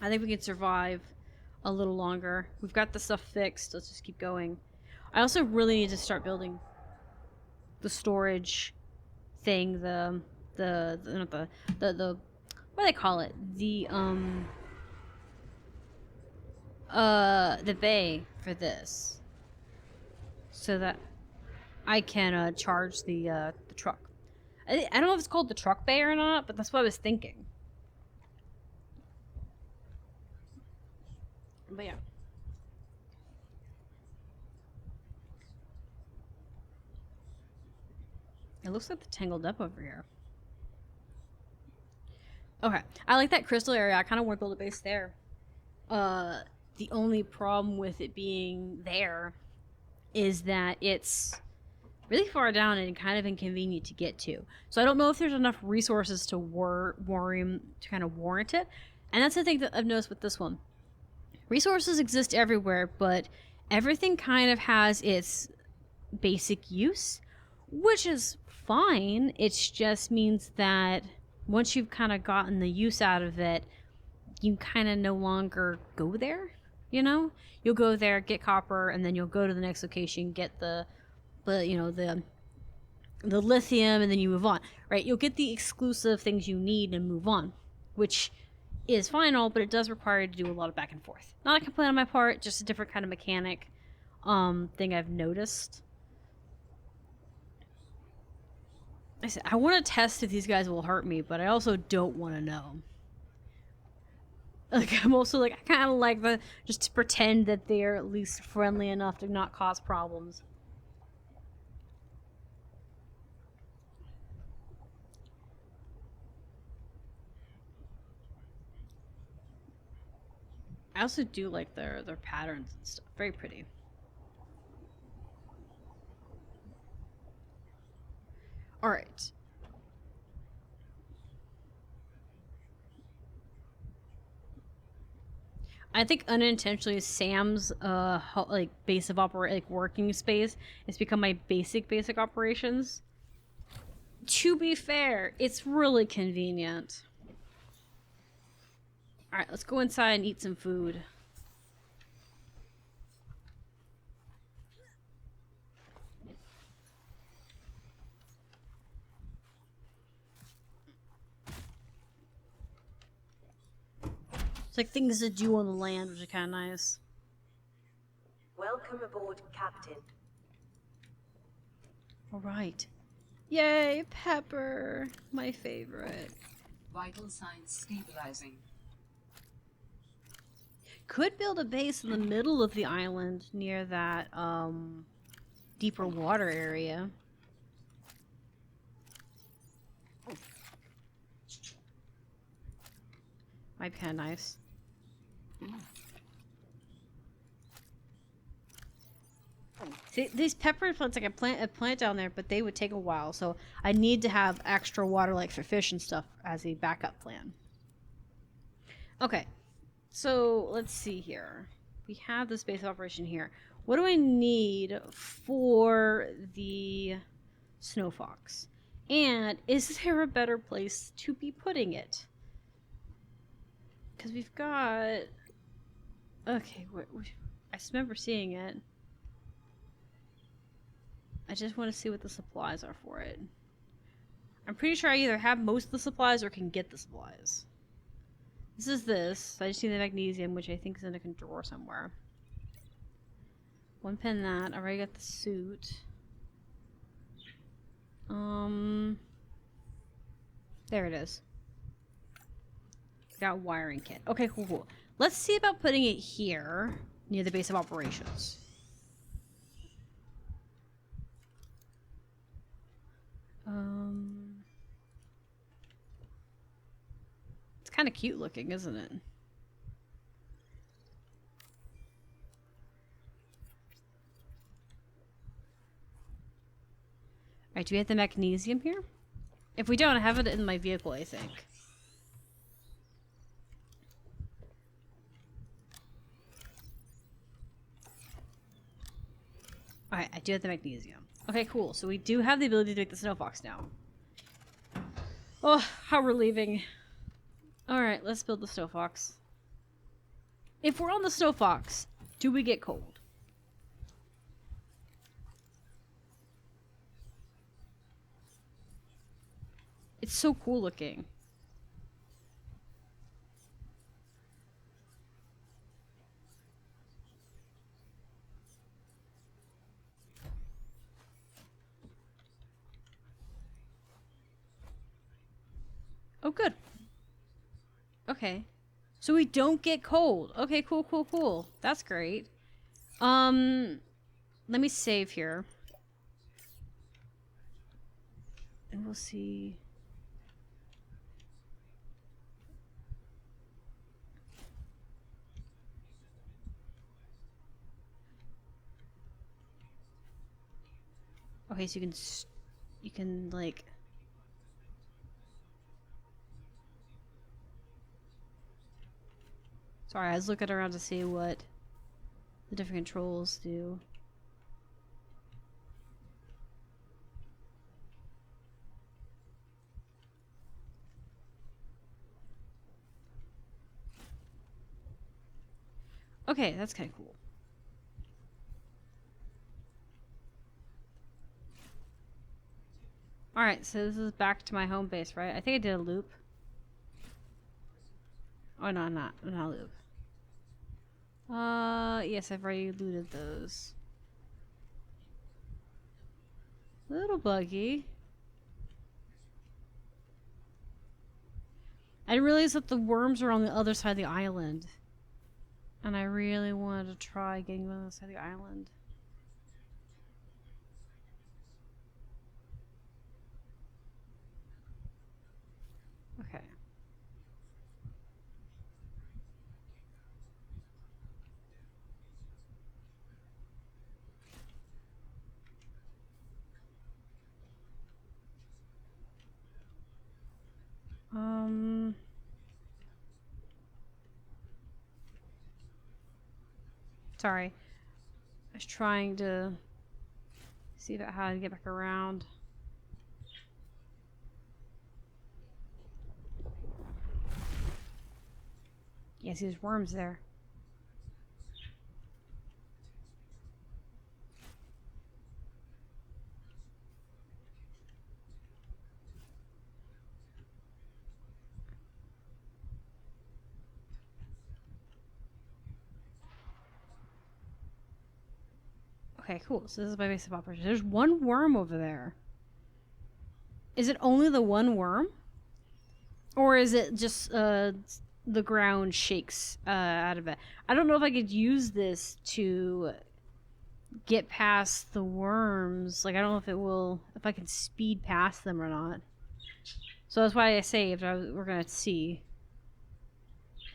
I think we can survive a little longer. We've got the stuff fixed. Let's just keep going. I also really need to start building the storage thing. The what do they call it? The bay for this, so that I can charge the truck. I don't know if it's called the truck bay or not, but that's what I was thinking. But yeah. It looks like the tangled up over here. Okay, I like that crystal area. I kind of want to build a base there. The only problem with it being there is that it's really far down and kind of inconvenient to get to. So I don't know if there's enough resources to kind of warrant it. And that's the thing that I've noticed with this one. Resources exist everywhere, but everything kind of has its basic use, which is fine. It just means that once you've kind of gotten the use out of it, you kind of no longer go there. You know, you'll go there, get copper, and then you'll go to the next location, get the lithium, and then you move on. Right? You'll get the exclusive things you need and move on, which is fine, all, but it does require you to do a lot of back and forth. Not a complaint on my part, just a different kind of mechanic thing I've noticed. I said I want to test if these guys will hurt me, but I also don't want to know. Like, I'm also like, I kind of like just to pretend that they're at least friendly enough to not cause problems. I also do like their patterns and stuff. Very pretty. All right. I think unintentionally Sam's base of working space has become my basic operations. To be fair, it's really convenient. All right, let's go inside and eat some food. It's like things to do on the land, which is kind of nice. Welcome aboard, Captain. All right. Yay, Pepper, my favorite. Vital signs stabilizing. Could build a base in the middle of the island near that deeper water area. Might be kind of nice. See, these pepper plants, like a plant down there, but they would take a while, so I need to have extra water, like for fish and stuff, as a backup plan. Okay, so let's see here. We have this base of operation here. What do I need for the snow fox? And is there a better place to be putting it? Because we've got... Okay, I remember seeing it. I just want to see what the supplies are for it. I'm pretty sure I either have most of the supplies or can get the supplies. This is this. I just need the magnesium, which I think is in a drawer somewhere. One pin that. I already got the suit. There it is. Got a wiring kit. Okay, cool. Let's see about putting it here near the base of operations. It's kind of cute looking, isn't it? Alright, do we have the magnesium here? If we don't, I have it in my vehicle, I think. Alright, I do have the magnesium. Okay, cool. So we do have the ability to make the snow fox now. Oh, how relieving. Alright, let's build the snow fox. If we're on the Snow Fox, do we get cold? It's so cool looking. Oh, good. Okay. So we don't get cold. Okay, cool, cool, cool. That's great. Let me save here. And we'll see. Okay, so you can like sorry, I was looking around to see what the different controls do. Okay, that's kind of cool. Alright, so this is back to my home base, right? I think I did a loop. Oh, no, not a loop. Yes, I've already looted those. Little buggy. I didn't realize that the worms are on the other side of the island. And I really wanted to try getting them on the other side of the island. Okay. Sorry. I was trying to see about how to get back around. Yeah, see there's worms there. Okay, cool. So this is my base of operations. There's one worm over there. Is it only the one worm? Or is it just the ground shakes out of it? I don't know if I could use this to get past the worms. Like, I don't know if it will, if I can speed past them or not. So that's why I saved. We're gonna see.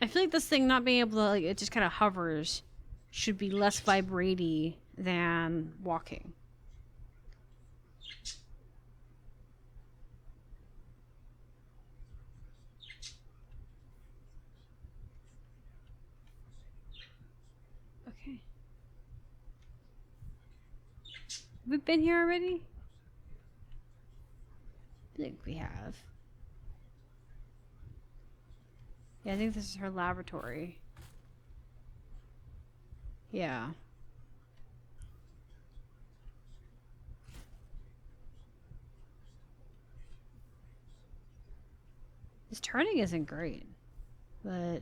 I feel like this thing not being able to, like, it just kind of hovers should be less vibraty than walking. Okay. Have we been here already? I think we have. Yeah, I think this is her laboratory. Yeah. This turning isn't great, but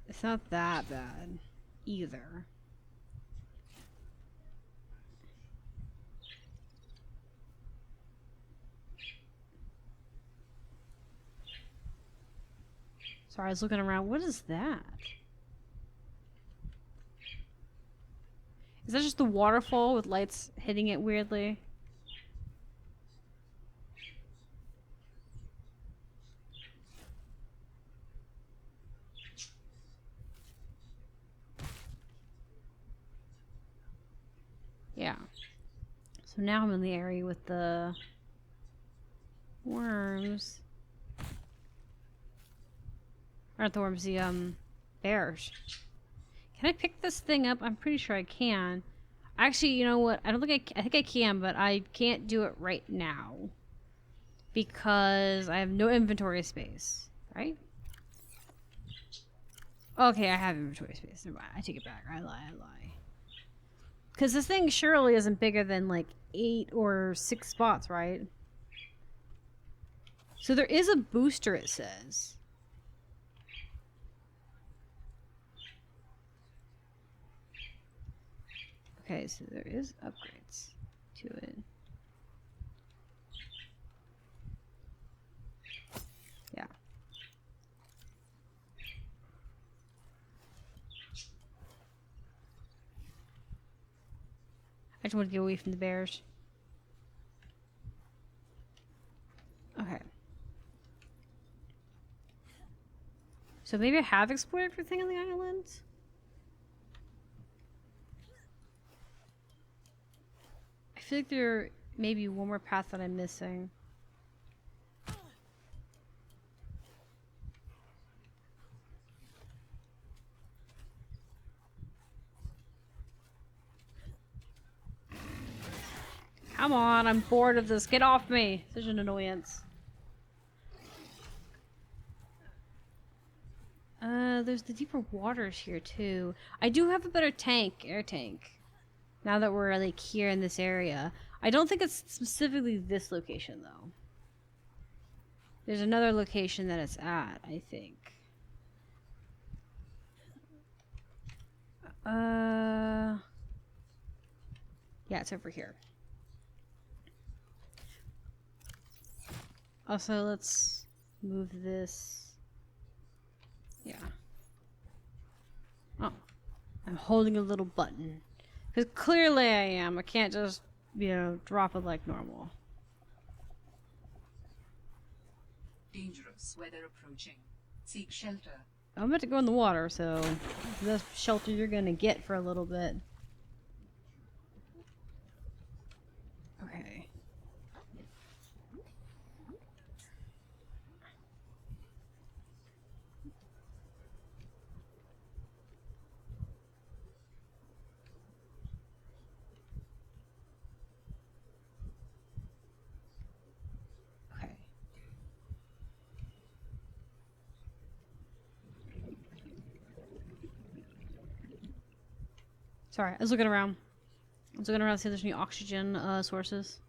it's not that bad either. Sorry, I was looking around. What is that? Is that just the waterfall with lights hitting it weirdly? Yeah. So now I'm in the area with the worms. Aren't the worms, the bears. Can I pick this thing up? I'm pretty sure I can. Actually, you know what? I don't think I think I can, but I can't do it right now. Because I have no inventory space, right? Okay, I have inventory space. Never mind. I take it back. I lie. Because this thing surely isn't bigger than like 8 or 6 spots, right? So there is a booster, it says. Okay, so there is upgrades to it. Yeah. I just want to get away from the bears. Okay. So maybe I have explored everything on the island? I feel like there may be one more path that I'm missing. Come on, I'm bored of this. Get off me. Such an annoyance. There's the deeper waters here too. I do have a better tank, air tank. Now that we're like here in this area. I don't think it's specifically this location though. There's another location that it's at, I think. Yeah, it's over here. Also, let's move this. Yeah. Oh. I'm holding a little button. Because clearly I am. I can't just, you know, drop it like normal. Dangerous weather approaching. Seek shelter. I'm about to go in the water, so this shelter you're gonna get for a little bit. Okay. Okay. Sorry, I was looking around. I was looking around to see if there's any oxygen sources.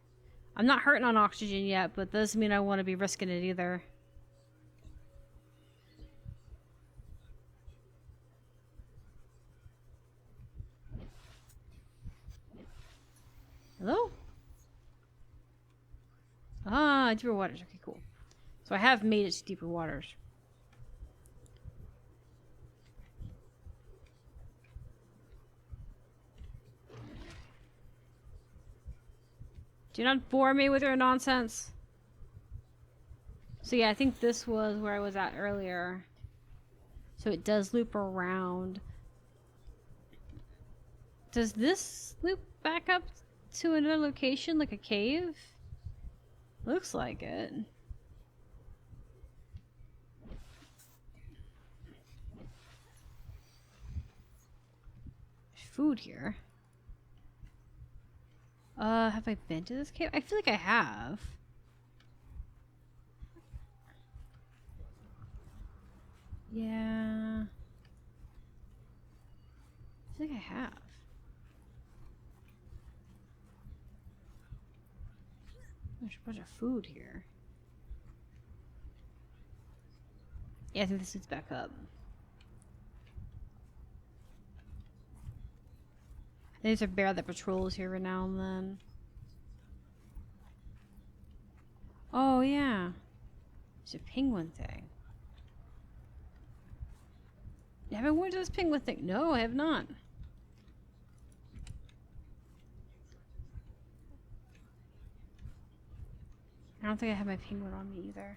I'm not hurting on oxygen yet, but that doesn't mean I want to be risking it either. Hello? Ah, deeper waters. Okay, cool. So I have made it to deeper waters. Do not bore me with your nonsense. So yeah, I think this was where I was at earlier. So it does loop around. Does this loop back up to another location, like a cave? Looks like it. There's food here. Have I been to this cave? I feel like I have. Yeah. I feel like I have. There's a bunch of food here. Yeah, I think this is back up. There's a bear that patrols here every now and then. Oh, yeah. It's a penguin thing. Have I went to this penguin thing? No, I have not. I don't think I have my penguin on me either.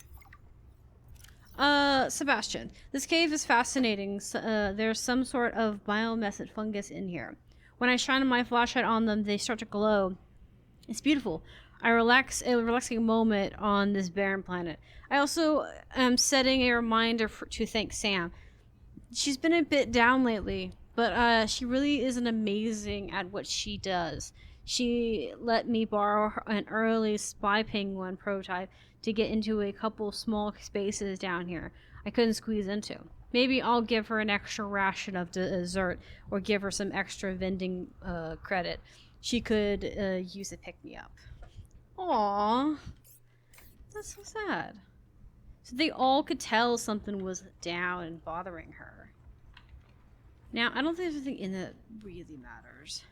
Sebastian. This cave is fascinating. There's some sort of bioluminescent fungus in here. When I shine my flashlight on them, they start to glow. It's beautiful. A relaxing moment on this barren planet. I also am setting a reminder to thank Sam. She's been a bit down lately, but she really is amazing at what she does. She let me borrow an early spy penguin prototype to get into a couple small spaces down here I couldn't squeeze into. Maybe I'll give her an extra ration of dessert or give her some extra vending credit. She could use a pick-me-up. Aww. That's so sad. So they all could tell something was down and bothering her. Now, I don't think there's anything in that really matters.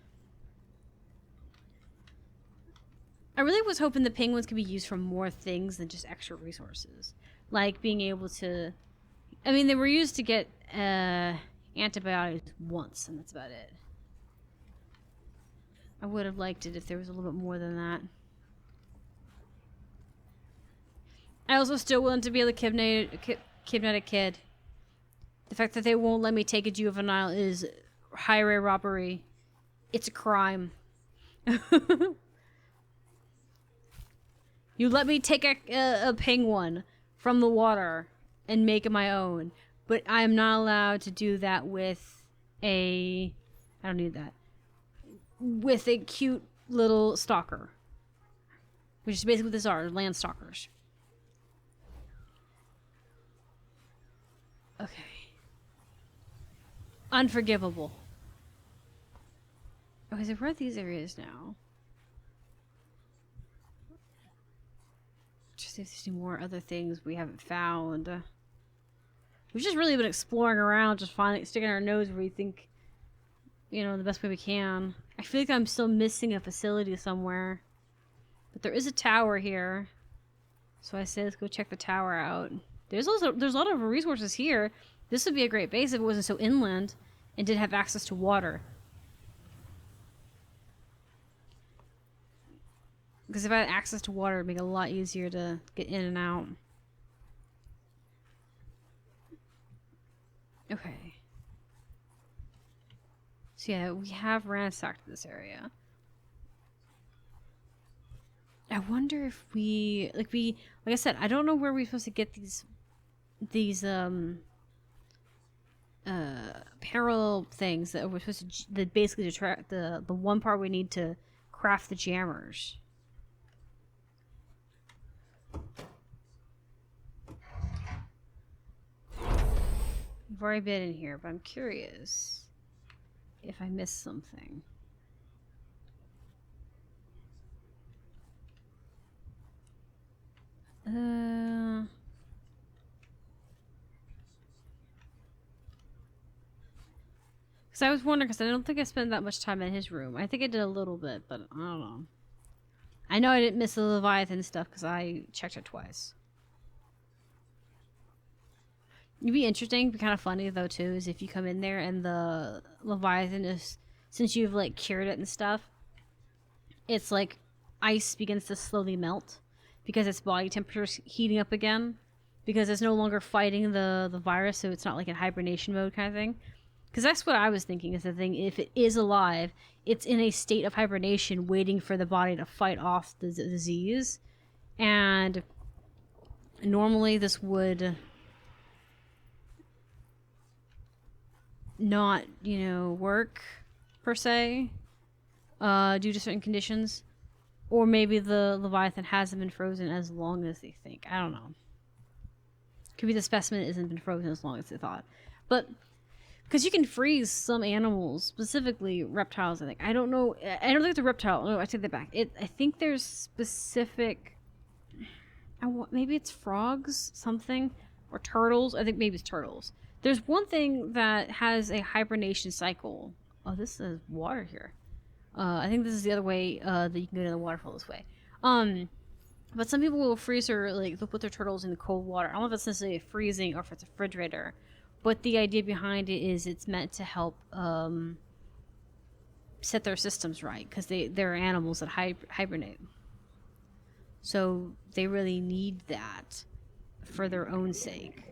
I really was hoping the penguins could be used for more things than just extra resources. Like being able to... I mean, they were used to get antibiotics once, and that's about it. I would have liked it if there was a little bit more than that. I also still willing to be able to kidnap a kid. The fact that they won't let me take a juvenile is highway robbery. It's a crime. You let me take a penguin from the water and make it my own, but I am not allowed to do that with a... I don't need that. With a cute little stalker. Which is basically what these are, land stalkers. Okay. Unforgivable. Okay, so we're at these areas now. Just see if there's any more other things we haven't found. We've just really been exploring around, just finding, sticking our nose where we think, you know, the best way we can. I feel like I'm still missing a facility somewhere. But there is a tower here. So I say let's go check the tower out. There's a lot of resources here. This would be a great base if it wasn't so inland and did have access to water. Because if I had access to water, it'd make it a lot easier to get in and out. Okay. So yeah, we have ransacked this area. I wonder if like I said, I don't know where we're supposed to get these parallel things that we're supposed to, that basically detract the one part we need to craft the jammers. We've already been in here, but I'm curious if I missed something. Because I was wondering, because I don't think I spent that much time in his room. I think I did a little bit, but I don't know. I know I didn't miss the Leviathan stuff because I checked it twice. It'd be interesting, it'd be kind of funny though too, is if you come in there and the Leviathan is, since you've like cured it and stuff, it's like ice begins to slowly melt because its body temperature is heating up again because it's no longer fighting the virus, so it's not like in hibernation mode kind of thing. Because that's what I was thinking is the thing, if it is alive, it's in a state of hibernation waiting for the body to fight off the disease. And normally this would not, you know, work per se due to certain conditions. Or maybe the Leviathan hasn't been frozen as long as they think. I don't know. Could be the specimen hasn't been frozen as long as they thought. But because you can freeze some animals, specifically reptiles, I think. I don't know. I don't think it's a reptile. No, I take that back. I think there's specific... maybe it's frogs, something. Or turtles. I think maybe it's turtles. There's one thing that has a hibernation cycle. Oh, this is water here. I think this is the other way that you can go to the waterfall this way. But some people will freeze or like they'll put their turtles in the cold water. I don't know if it's necessarily freezing or if it's a refrigerator. But the idea behind it is it's meant to help set their systems right because they're animals that hibernate. So they really need that for their own sake.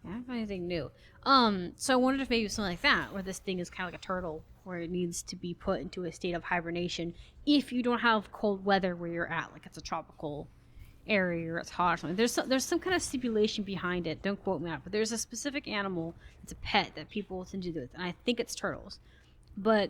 I don't find anything new. So I wondered if maybe it was something like that, where this thing is kind of like a turtle, where it needs to be put into a state of hibernation if you don't have cold weather where you're at, like it's a tropical area or it's hot or something. There's some kind of stipulation behind it. Don't quote me on it, but there's a specific animal, it's a pet that people tend to do with, and I think it's turtles, but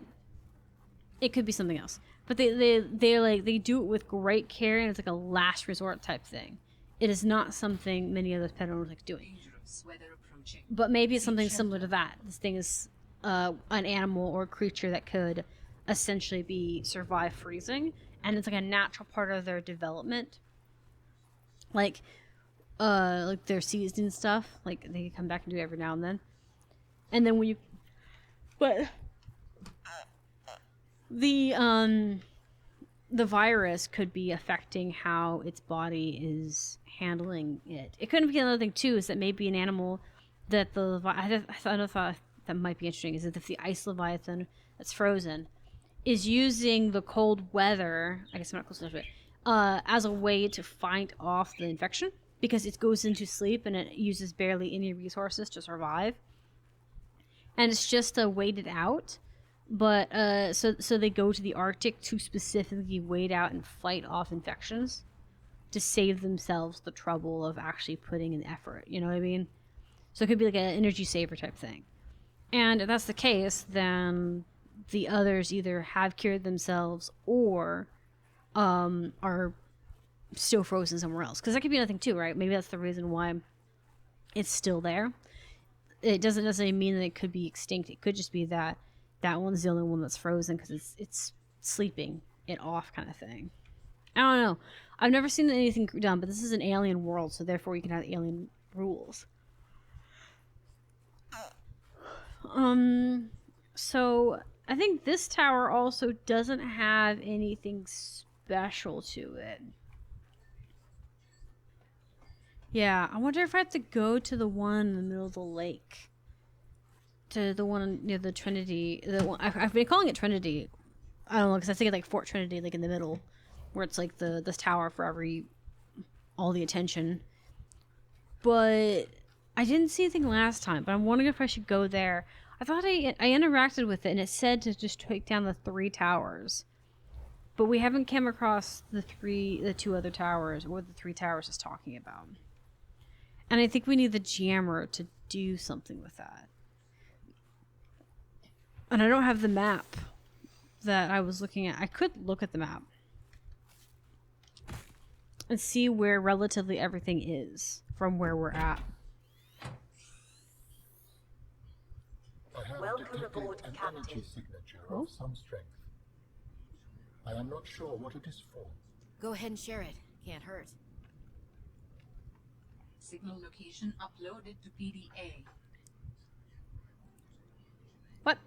it could be something else. But they do it with great care, and it's like a last resort type thing. It is not something many of those pet owners like doing. Dangerous weather approaching. approaching. But maybe it's Seek something shelter. similar to that. This thing is an animal or creature that could essentially be survive freezing, and it's like a natural part of their development. Like their seeds and stuff. Like they come back and do it every now and then. And then when you, but the virus could be affecting how its body is handling it. It couldn't be another thing too. Is that maybe an animal that I thought that might be interesting. Is that if the ice leviathan that's frozen is using the cold weather, I guess I'm not close enough to it, as a way to fight off the infection because it goes into sleep and it uses barely any resources to survive, and it's just wait it out. But so they go to the Arctic to specifically wait out and fight off infections to save themselves the trouble of actually putting in effort. You know what I mean? So it could be like an energy saver type thing. And if that's the case, then the others either have cured themselves or are still frozen somewhere else. Because that could be another thing too, right? Maybe that's the reason why it's still there. It doesn't necessarily mean that it could be extinct. It could just be that that one's the only one that's frozen because it's sleeping it off kind of thing. I don't know. I've never seen anything done, but this is an alien world, so therefore you can have alien rules. So I think this tower also doesn't have anything special to it. Yeah, I wonder if I have to go to the one in the middle of the lake. To the one near the Trinity. The one, I've been calling it Trinity. I don't know, because I think it's like Fort Trinity, like in the middle, where it's like this tower for all the attention. But I didn't see anything last time, but I'm wondering if I should go there. I thought I interacted with it, and it said to just take down the 3 towers. But we haven't come across the 2 other towers, or the 3 towers it's talking about. And I think we need the jammer to do something with that. And I don't have the map that I was looking at. I could look at the map and see where relatively everything is from where we're at. I have Welcome detected aboard, an Captain. energy signature Oh. of some strength. I am not sure what it is for. Go ahead and share it. Can't hurt. Signal location uploaded to PDA. What?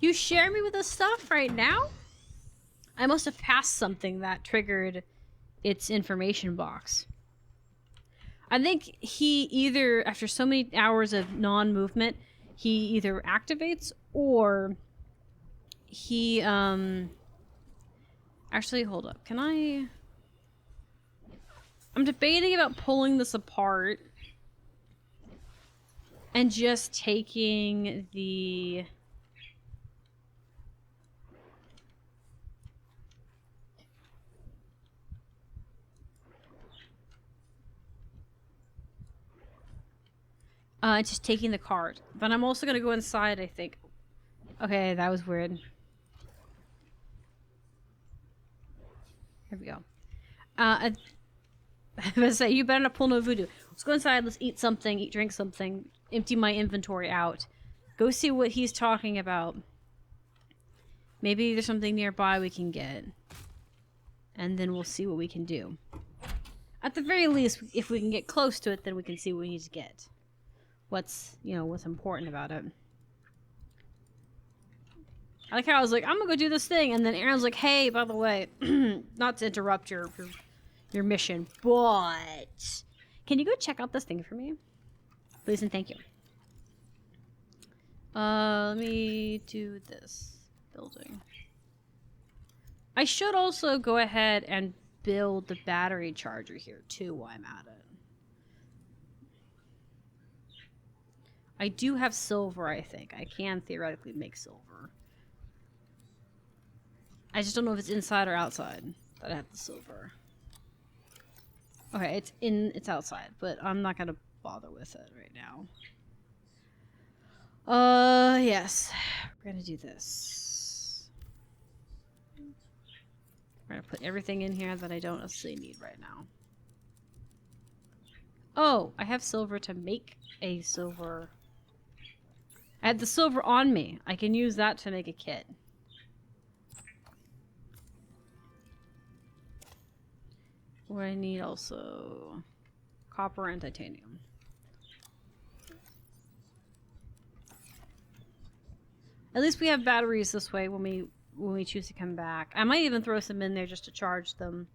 You share me with this stuff right now? I must have passed something that triggered its information box. I think he either, after so many hours of non-movement, he either activates or he, actually, hold up. Can I... I'm debating about pulling this apart and just taking the... just taking the card. But I'm also gonna go inside, I think. Okay, that was weird. Here we go. I was gonna say, you better not pull no voodoo. Let's go inside, let's eat something, drink something, empty my inventory out. Go see what he's talking about. Maybe there's something nearby we can get. And then we'll see what we can do. At the very least, if we can get close to it, then we can see what we need to get. What's important about it. I like how I was like, I'm gonna go do this thing, and then Aaron's like, hey, by the way, not to interrupt your mission, but can you go check out this thing for me? Please and thank you. Let me do this building. I should also go ahead and build the battery charger here too while I'm at it. I do have silver, I think. I can theoretically make silver. I just don't know if it's inside or outside that I have the silver. Okay, it's outside, but I'm not gonna bother with it right now. Yes. We're gonna do this. We're gonna put everything in here that I don't necessarily need right now. Oh, I have silver to make a silver. I had the silver on me. I can use that to make a kit. What I need also... copper and titanium. At least we have batteries this way when we choose to come back. I might even throw some in there just to charge them.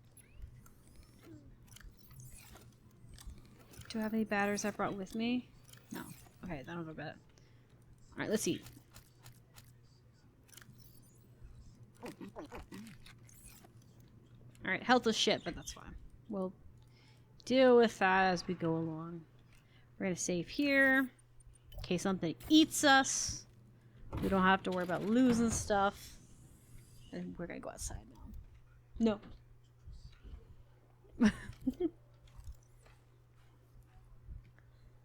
Do I have any batteries I brought with me? No. Okay, I don't have a bet. Alright, let's eat. Alright, health is shit, but that's fine. We'll deal with that as we go along. We're gonna save here. In case something eats us. We don't have to worry about losing stuff. And we're gonna go outside now. No.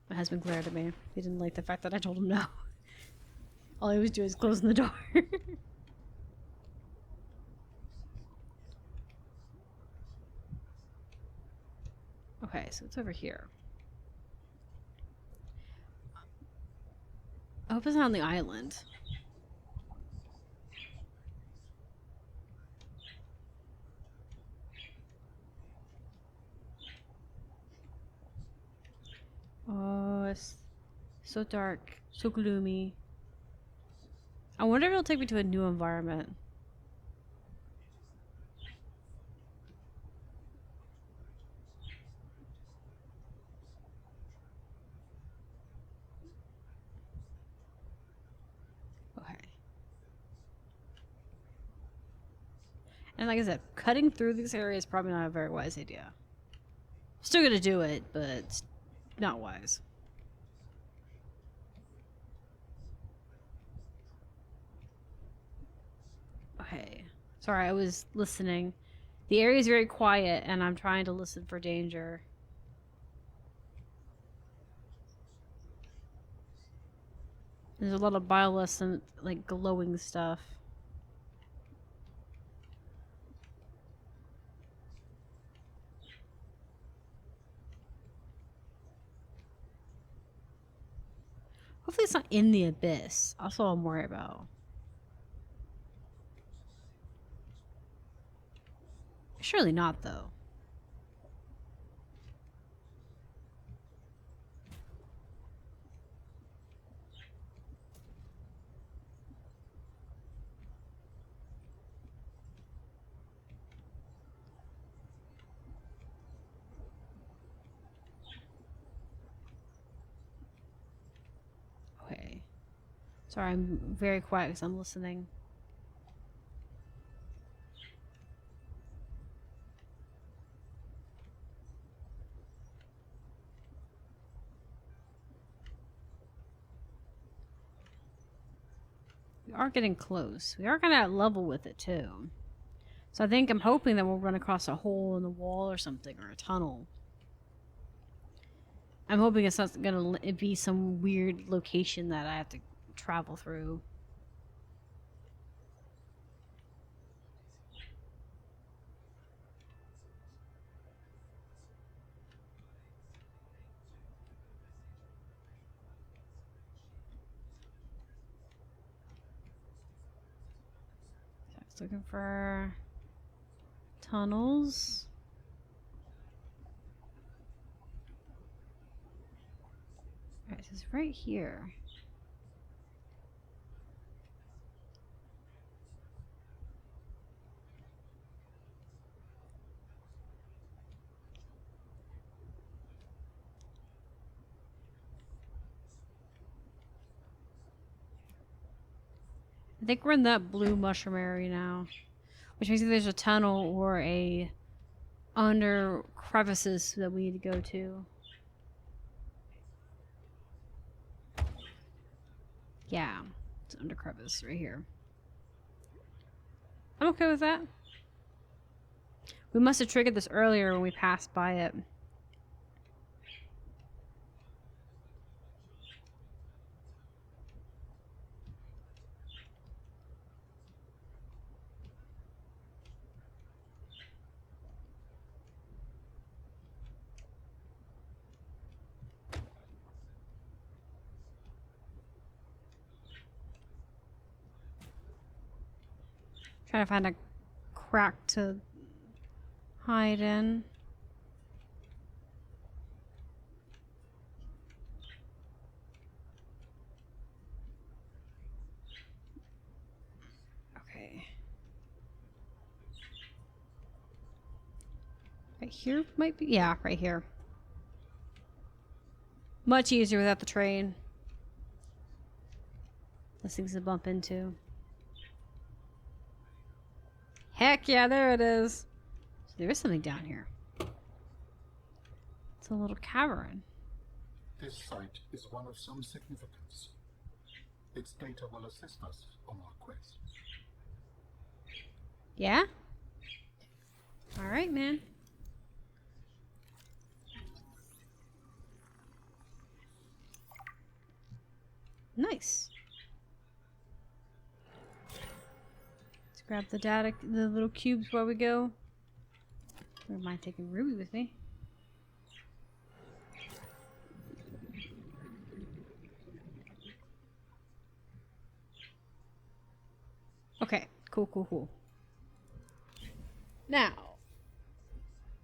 My husband glared at me. He didn't like the fact that I told him no. All he was doing is closing the door. Okay, so it's over here. I hope it's not on the island. Oh, it's so dark, so gloomy. I wonder if it'll take me to a new environment. Okay. And like I said, cutting through this area is probably not a very wise idea. Still gonna do it, but it's not wise. Okay. Sorry, I was listening. The area is very quiet, and I'm trying to listen for danger. There's a lot of bioluminescent, like, glowing stuff. Hopefully it's not in the abyss. That's all I'm worried about. Surely not, though. Okay. Sorry, I'm very quiet because I'm listening. We are getting close. We are kind of at level with it, too. So I think I'm hoping that we'll run across a hole in the wall or something, or a tunnel. I'm hoping it's not going to be some weird location that I have to travel through. So I was looking for tunnels. Alright, so it's right here. I think we're in that blue mushroom area now. Which means there's a tunnel or a under crevices that we need to go to. Yeah, it's under crevice right here. I'm okay with that. We must have triggered this earlier when we passed by it. Trying to find a crack to hide in. Okay. Right here might be, yeah, right here. Much easier without the train. Those things to bump into. Heck yeah, there it is. So there is something down here. It's a little cavern. This site is one of some significance. Its data will assist us on our quest. Yeah? Alright, man. Nice. Let's grab the data, the little cubes while we go. I don't mind taking Ruby with me. Okay, cool. Now,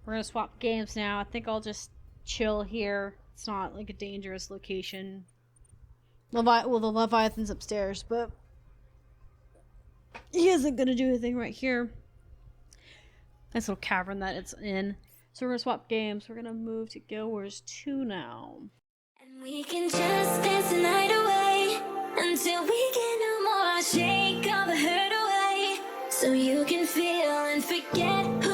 we're gonna swap games now. I think I'll just chill here. It's not like a dangerous location. The Leviathan's upstairs, but he isn't gonna do anything right here. Nice little cavern that it's in. So we're gonna swap games. We're gonna move to Guild Wars 2 now. And we can just dance the night away until we get no more. Shake all the hurt away so you can feel and forget.